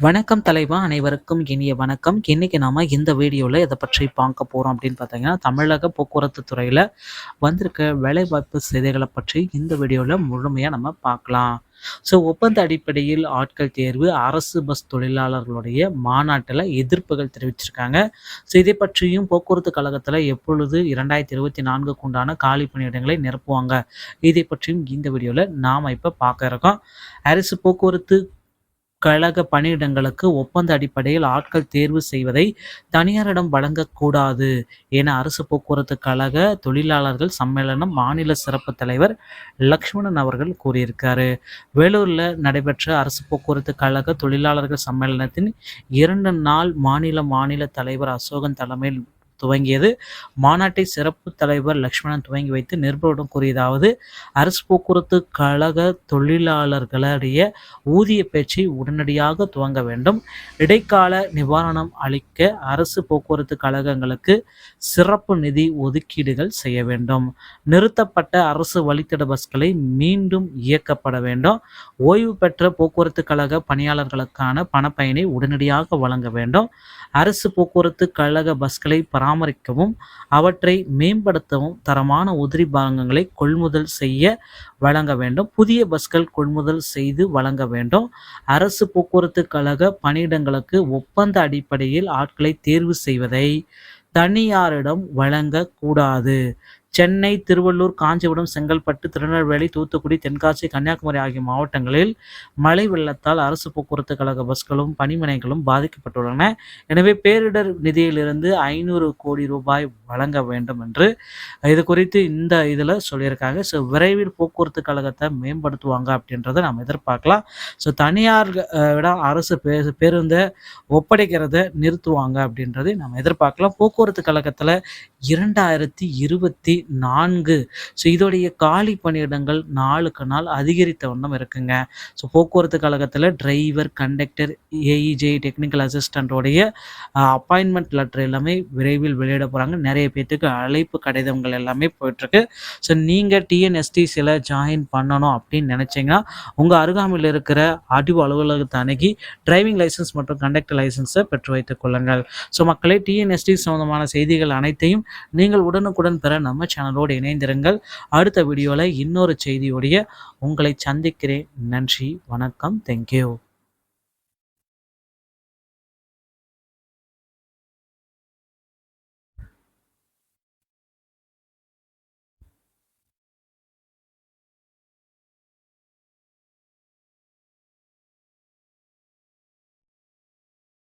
வணக்கம் தலைவா! அனைவருக்கும் இனிய வணக்கம். இன்னைக்கு நாம இந்த வீடியோல எத பற்றி பார்க்க போறோம் அப்படின்னு பார்த்தீங்கன்னா, தமிழக போக்குவரத்து துறையில வந்திருக்க வேலைவாய்ப்பு செய்திகள பற்றி இந்த வீடியோல முழுமையா நம்ம பார்க்கலாம். ஒப்பந்த அடிப்படையில் ஆட்கள் தேர்வு அரசு பஸ் தொழிலாளர்களுடைய மாநாட்டுல எதிர்ப்புகள் தெரிவிச்சிருக்காங்க. இதை பற்றியும் போக்குவரத்து கழகத்துல எப்பொழுது 2024க்கு உண்டான காலி பணியிடங்களை நிரப்புவாங்க? இதை பற்றியும் இந்த வீடியோல நாம இப்ப பார்க்க இருக்கோம். அரசு போக்குவரத்து கழக பணியிடங்களுக்கு ஒப்பந்த அடிப்படையில் ஆட்கள் தேர்வு செய்வதை தனியாரிடம் வழங்கக்கூடாது என அரசு போக்குவரத்து கழக தொழிலாளர்கள் சம்மேளனம் மாநில சிறப்பு தலைவர் லக்ஷ்மணன் அவர்கள் கூறியிருக்காரு. வேலூர்ல நடைபெற்ற அரசு போக்குவரத்து கழக தொழிலாளர்கள் சம்மேளனத்தின் 2 நாள் மாநில தலைவர் அசோகன் தலைமையில் துவங்கியது. மாநாட்டை சிறப்பு தலைவர் லக்ஷ்மணன் துவங்கி வைத்து நிருபர்களிடம் கூறியதாவது: அரசு போக்குவரத்து கழக தொழிலாளர்களுடைய ஊதிய பேச்சை உடனடியாக துவங்க வேண்டும். இடைக்கால நிவாரணம் அளிக்க அரசு போக்குவரத்து கழகங்களுக்கு சிறப்பு நிதி ஒதுக்கீடுகள் செய்ய வேண்டும். நிறுத்தப்பட்ட அரசு வழித்தட பஸ்களை மீண்டும் இயக்கப்பட வேண்டும். ஓய்வு பெற்ற போக்குவரத்து கழக பணியாளர்களுக்கான பணப்பயனை உடனடியாக வழங்க வேண்டும். அரசு போக்குவரத்து கழக பஸ்களை பராமரிக்கவும் அவற்றை மேம்படுத்தவும் தரமான உதிரி பாகங்களை கொள்முதல் செய்ய வழங்க வேண்டும். புதிய பஸ்கள் கொள்முதல் செய்து வழங்க வேண்டும். அரசு போக்குவரத்து கழக பணியிடங்களுக்கு ஒப்பந்த அடிப்படையில் ஆட்களை தேர்வு செய்வதை தனியாரிடம் வழங்க கூடாது. சென்னை, திருவள்ளூர், காஞ்சிபுரம், செங்கல்பட்டு, திருநெல்வேலி, தூத்துக்குடி, தென்காசி, கன்னியாகுமரி ஆகிய மாவட்டங்களில் மழை வெள்ளத்தால் அரசு போக்குவரத்து கழக பஸ்களும் பணிமனைகளும் பாதிக்கப்பட்டுள்ளன. எனவே பேரிடர் நிதியிலிருந்து 500 கோடி ரூபாய் வழங்க வேண்டும் என்று இது குறித்து இந்த இதில் சொல்லியிருக்காங்க. விரைவில் போக்குவரத்து கழகத்தை மேம்படுத்துவாங்க அப்படின்றத நம்ம எதிர்பார்க்கலாம். தனியார் இடம் அரசு பேருந்தை ஒப்படைக்கிறத நிறுத்துவாங்க அப்படின்றது நம்ம எதிர்பார்க்கலாம். போக்குவரத்து கழகத்தில் 2024 இதோடைய காலி பணியிடங்கள் நாளுக்கு நாள் அதிகரித்த வண்ணம் இருக்குங்க. போக்குவரத்து கழகத்தில் டிரைவர், கண்டக்டர், ஏஇஜே, டெக்னிக்கல் அசிஸ்டன்டோடைய அப்பாயின்மெண்ட் லெட்டர் எல்லாமே விரைவில் வெளியிட போகிறாங்க. நிறைய பேர்த்துக்கு அழைப்பு கடிதங்கள் எல்லாமே போயிட்டுருக்கு. நீங்கள் டிஎன்எஸ்டிசியில் ஜாயின் பண்ணணும் அப்படின்னு நினச்சிங்கன்னா உங்கள் அருகாமையில் இருக்கிற ஆர்டிஓ அலுவலகத்தை அணுகி டிரைவிங் லைசன்ஸ் மற்றும் கண்டக்டர் லைசன்ஸை பெற்று வைத்துக் கொள்ளுங்கள். மக்களே, டிஎன்எஸ்டி சம்பந்தமான செய்திகள் அனைத்தையும் நீங்கள் உடனுக்குடன் பெற நம்ம சேனலோடு இணைந்திருங்கள். அடுத்த வீடியோவில் இன்னொரு செய்தியோடைய உங்களை சந்திக்கிறேன். நன்றி, வணக்கம், தேங்க்யூ.